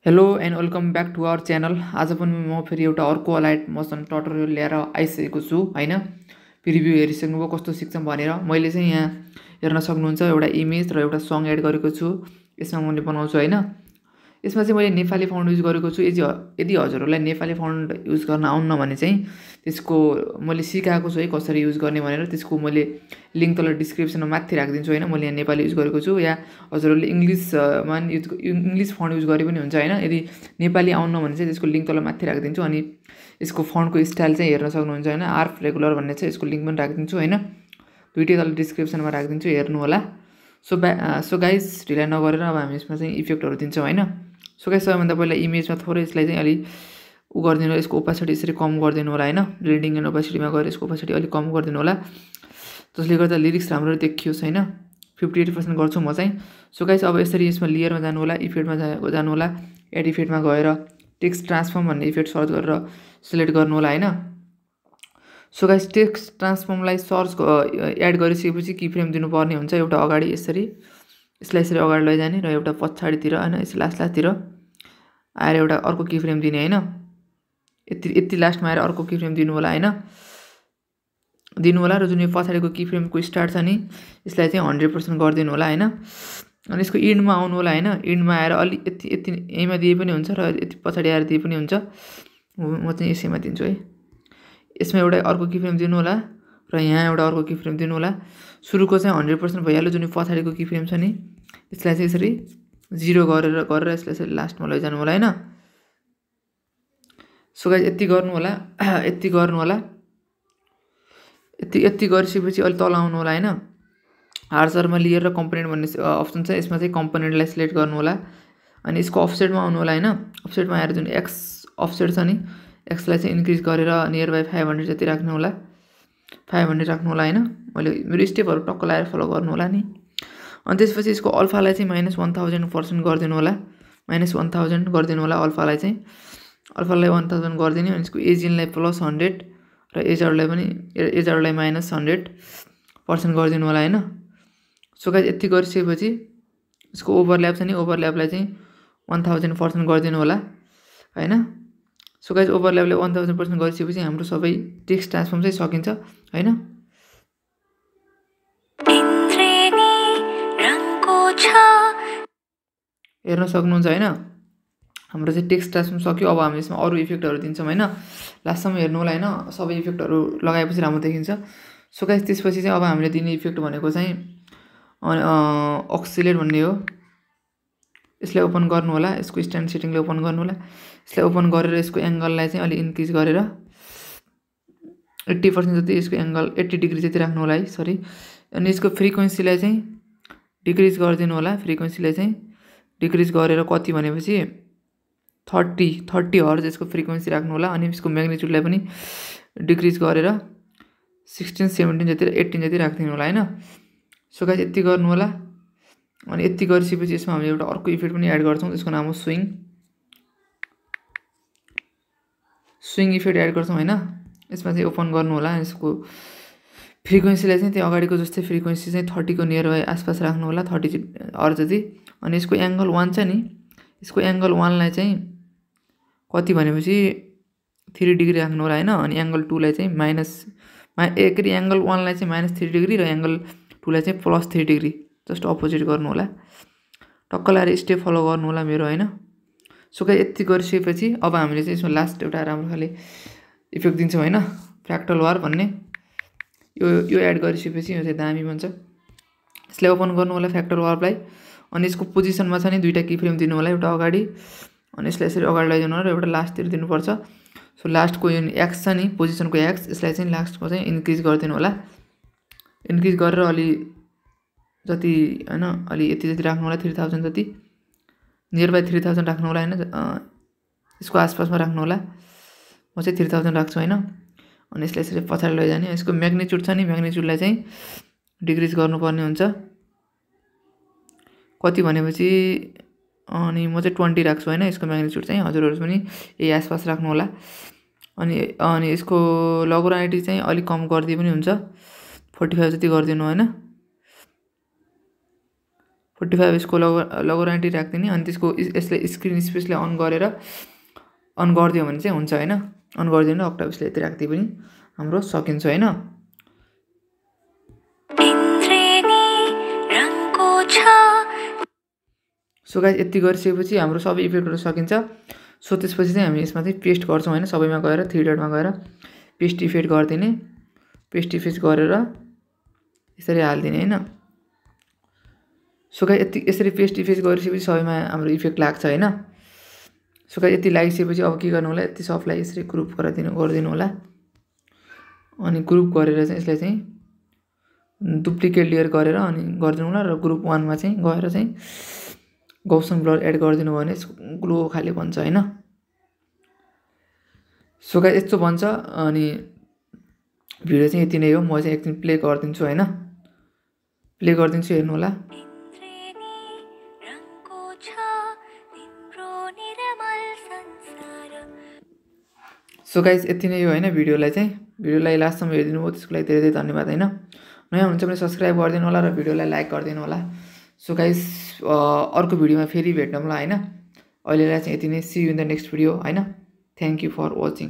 Hello and welcome back to our channel. आज पनि म फेरि एउटा अर्को अलाइट मोसन ट्युटोरियल लिएर आइसकेको छु हैन। प्रिभ्यू हेरिसक्नुभयो कस्तो सिक्छौँ भनेर। मैले चाहिँ यहाँ हेर्न सक्नुहुन्छ एउटा इमेज र एउटा सङ एड गरेको छु। यसमा मैले बनाउँछु हैन। यसमा चाहिँ मैले नेपाली फन्ट युज गरेको छु। यदि हजुरहरूलाई नेपाली फन्ट युज गर्न आउन्न भने चाहिँ त्यसको मैले सिकाएको छु है कसरी युज गर्ने भनेर। त्यसको मैले लिङ्क तल डिस्क्रिप्सनमा माथि राखिदिन्छु हैन। मैले यहाँ नेपाली युज गरेको छु, या हजुरहरूले इङ्ग्लिसमा इङ्ग्लिस फन्ट युज गरे पनि हुन्छ हैन। यदि नेपाली आउन्न भने चाहिँ त्यसको लिङ्क तल माथि राखिदिन्छु। अनि यसको फन्टको स्टाइल चाहिँ हेर्न सक्नुहुन्छ हैन। आर्फ रेगुलर भन्ने चाहिँ यसको लिङ्क पनि राखिदिन्छु हैन। दुईटै तल डिस्क्रिप्सनमा राखिदिन्छु, हेर्नु होला। सो गाइज ढिला नगरेर अब हामी यसमा चाहिँ इफेक्टहरू दिन्छौँ हैन। सो गाइज सबैभन्दा पहिला इमेजमा थोरै यसलाई चाहिँ अलि गरिदिनु, यसको ओपासिटी यसरी कम गरिदिनु होला हैन। ब्लेन्डिङ एन्ड ओपासिटीमा गएर यसको ओपासिटी अलिक कम गरिदिनु होला, जसले गर्दा लिरिक्स राम्रो देखियोस् हैन। 58% गर्छु म चाहिँ। सो गाइज अब यसरी यसमा लेयरमा जानु होला, इफेक्टमा जानु होला, एड इफेक्टमा गएर टेक्स्ट ट्रान्सफर्म भन्ने इफेक्ट सर्च गरेर सिलेक्ट गर्नु होला हैन। सो गाइज टेक्स्ट ट्रान्सफर्मलाई एड गरिसकेपछि की फ्रेम दिनुपर्ने हुन्छ। एउटा अगाडि यसरी यसलाई यसरी अगाडि लैजाने र एउटा पछाडितिर हैन, यसरी लास्टतिर आएर एउटा अर्को की फ्रेम दिने हैन। यति लास्टमा आएर अर्को की फ्रेम दिनु होला हैन, दिनु होला। र जुन यो पछाडिको की फ्रेमको स्टार्ट छ नि यसलाई चाहिँ 100% गरिदिनु होला हैन। अनि यसको इन्डमा आउनु होला हैन। इन्डमा आएर अलि यति यहीमा दिए पनि हुन्छ र यति पछाडि आएर दिए पनि हुन्छ। म चाहिँ यसैमा दिन्छु है। यसमा एउटा अर्को की फ्रेम दिनु होला र यहाँ एउटा अर्को की फ्रेम दिनु होला। सुरुको चाहिँ 100% भइहाल्यो। जुन पछाडिको की फ्रेम छ नि यसलाई चाहिँ यसरी 0 गरेर यसलाई यसरी लास्टमा लैजानु होला हैन। सो गाइस यति गर्नु होला, यति गर्नु होला। यति गरिसकेपछि अलि तल आउनु होला हैन। हार्सरमा लेयर र कम्पोनेन्ट भन्ने अप्सन छ, यसमा चाहिँ कम्पोनेन्टलाई सिलेक्ट गर्नु होला। अनि यसको अफसेटमा आउनु होला हैन। अफसेटमा आएर जुन एक्स अफसेट छ नि एक्सलाई चाहिँ इन्क्रिज गरेर नियर बाई 500 जति राख्नु होला, 500 राख्नु होला हैन। मैले मेरो स्टेपहरू टक्क लाएर फलो गर्नु होला नि। अनि त्यसपछि यसको अल्फालाई चाहिँ -1000% गरिदिनु होला, -1000 गरिदिनु होला अल्फालाई चाहिँ। अल्फालाई 1000 गरिदिने। अनि यसको एजिनलाई +100 र एजरलाई पनि -100% गरिदिनु होला हैन। सो गाइस यति गरिसकेपछि यसको ओभरल्याप छ नि ओभरल्यापलाई चाहिँ 1000% गरिदिनु होला हैन। सो गाइस ओभरल्यापले 1000% गरिसकेपछि हाम्रो सबै टेक्स्ट ट्रान्सफर्म चाहिँ सकिन्छ हैन। हेर्न सक्नुहुन्छ हैन। हाम्रो चाहिँ टेक्स्ट ट्रान्सफर्म सक्यो। अब हामी यसमा अरू इफेक्टहरू दिन्छौँ हैन। लास्टसम्म हेर्नु होला हैन। सबै इफेक्टहरू लगाएपछि राम्रो देखिन्छ। सो गाइस त्यसपछि चाहिँ अब हामीले दिने इफेक्ट भनेको चाहिँ अक्सिलेट भन्ने हो। यसलाई ओपन गर्नु होला, यसको स्ट्यान्ड सेटिङले ओपन गर्नु होला। यसलाई ओपन गरेर यसको एङ्गललाई चाहिँ अलि इन्क्रिज गरेर 80% जति यसको एङ्गल 80 डिग्री जति राख्नु होला है, सरी। अनि यसको फ्रिक्वेन्सीलाई चाहिँ डिक्रिज गरिदिनु होला। फ्रिक्वेन्सीलाई चाहिँ डिक्रिज गरेर कति भनेपछि 30 हर्ज यसको फ्रिक्वेन्सी राख्नु होला। अनि यसको म्याग्निट्युडलाई पनि डिक्रिज गरेर 16, 17 जति र 18 जति राखिदिनु होला हैन। सो गाइस यति गर्नु होला। अनि यति गरिसकेपछि यसमा हामीले एउटा अर्को इफेक्ट पनि एड गर्छौँ, त्यसको नाम हो स्विङ इफेक्ट एड गर्छौँ हैन। यसमा चाहिँ ओपन गर्नु होला। यसको फ्रिक्वेन्सीलाई चाहिँ त्यो अगाडिको जस्तै फ्रिक्वेन्सी चाहिँ 30 को नियर बाई आसपास राख्नु होला, 30 हर्ज जति। अनि यसको एङ्गल 1 छ नि यसको एङ्गल 1लाई चाहिँ कति भनेपछि 3 डिग्री राख्नु होला हैन। अनि एङ्गल 2लाई चाहिँ एङ्गल 1लाई चाहिँ -3 डिग्री र एङ्गल 2लाई चाहिँ +3 डिग्री, जस्ट अपोजिट गर्नु होला। टक्क लाएर स्टेप फलो गर्नु होला मेरो हैन। सो गाइस यति गरिसकेपछि अब हामीले चाहिँ यसमा लास्ट एउटा राम्रो खाले इफेक्ट दिन्छौँ हैन, फ्र्याक्टल वार भन्ने। यो एड गरिसकेपछि यो चाहिँ दामी बन्छ। यसलाई ओपन गर्नु होला फ्र्याक्टल वारलाई। अनि यसको पोजिसनमा छ नि दुईटा की फ्रेम दिनु होला, एउटा अगाडि अनि यसलाई यसरी अगाडि लैजानु होला र एउटा लास्टतिर दिनुपर्छ। सो लास्टको यो एक्स छ नि पोजिसनको एक्स, यसलाई चाहिँ लास्टको चाहिँ इन्क्रिज गरिदिनु होला। इन्क्रिज गरेर अलि जति हैन अलि यति जति राख्नु होला, 3000 जति, नियर बाई 3000 राख्नु होला हैन। यसको आसपासमा राख्नु होला। म चाहिँ 3000 राख्छु हैन। अनि यसलाई यसरी पछाडि लैजाने। यसको म्याग्निट्युड छ नि म्याग्निट्युडलाई चाहिँ डिक्रिज गर्नुपर्ने हुन्छ। कति भनेपछि अनि म चाहिँ 20 राख्छु हैन। यसको म्याग्निट्युड चाहिँ हजुरहरू पनि यही आसपास राख्नु होला। अनि यसको लगुराइटी चाहिँ अलिक कम गरिदिए पनि हुन्छ, 45 जति गरिदिनु हैन। 45 लोगो राइटी राख्दिने अनि त्यसको यसले स्क्रिन स्पेसले अन गरिदियो भने चाहिँ हुन्छ हैन अन गरिदिनु अक्टाभिसले यति राख्दै पनि हाम्रो सकिन्छ हैन सो गाइस यति गरिसकेपछि हाम्रो सबै इफेक्टहरु सकिन्छ सो त्यसपछि चाहिँ हामी यसमा चाहिँ पेस्ट गर्छौं हैन सबैमा गएर 3 डटमा गएर पेस्ट इफेक्ट गर्दिने पेस्ट इफेक्ट गरेर यसरी हाल्दिने हैन सो गाइस यसरी पेस्ट इफेक्ट गरिसकेपछि सबैमा हाम्रो इफेक्ट लाग्छ हैन सो गाइस यति लागिसकेपछि अब के गर्नु होला यति सबलाई यसरी ग्रुप गरिदिनु होला अनि ग्रुप गरेर चाहिँ यसलाई चाहिँ डुप्लिकेट लेयर गरेर अनि गरिदिनु होला र ग्रुप 1 मा चाहिँ गएर चाहिँ गौसन ब्लर एड गरिदिनु भने ग्लो खाली बन्छ हैन सो गाइस यस्तो बन्छ अनि भिडियो चाहिँ यति नै हो म चाहिँ एकदिन प्ले गर्दिन्छु हैन प्ले गर्दिन्छु हेर्नु होला सो गाइस यति नै हो हैन भिडियोलाई लास्टसम्म हेरिदिनु भयो त्यसको लागि धेरै धेरै धन्यवाद हैन नयाँ हुनुहुन्छ भने सब्स्क्राइब गरिदिनु होला र भिडियोलाई लाइक गरिदिनु होला सो गाइस अर्को भिडियोमा फेरि भेट्नौँला हैन अहिलेलाई चाहिँ यति नै see you in the next video हैन थ्यांक यू फर वाचिङ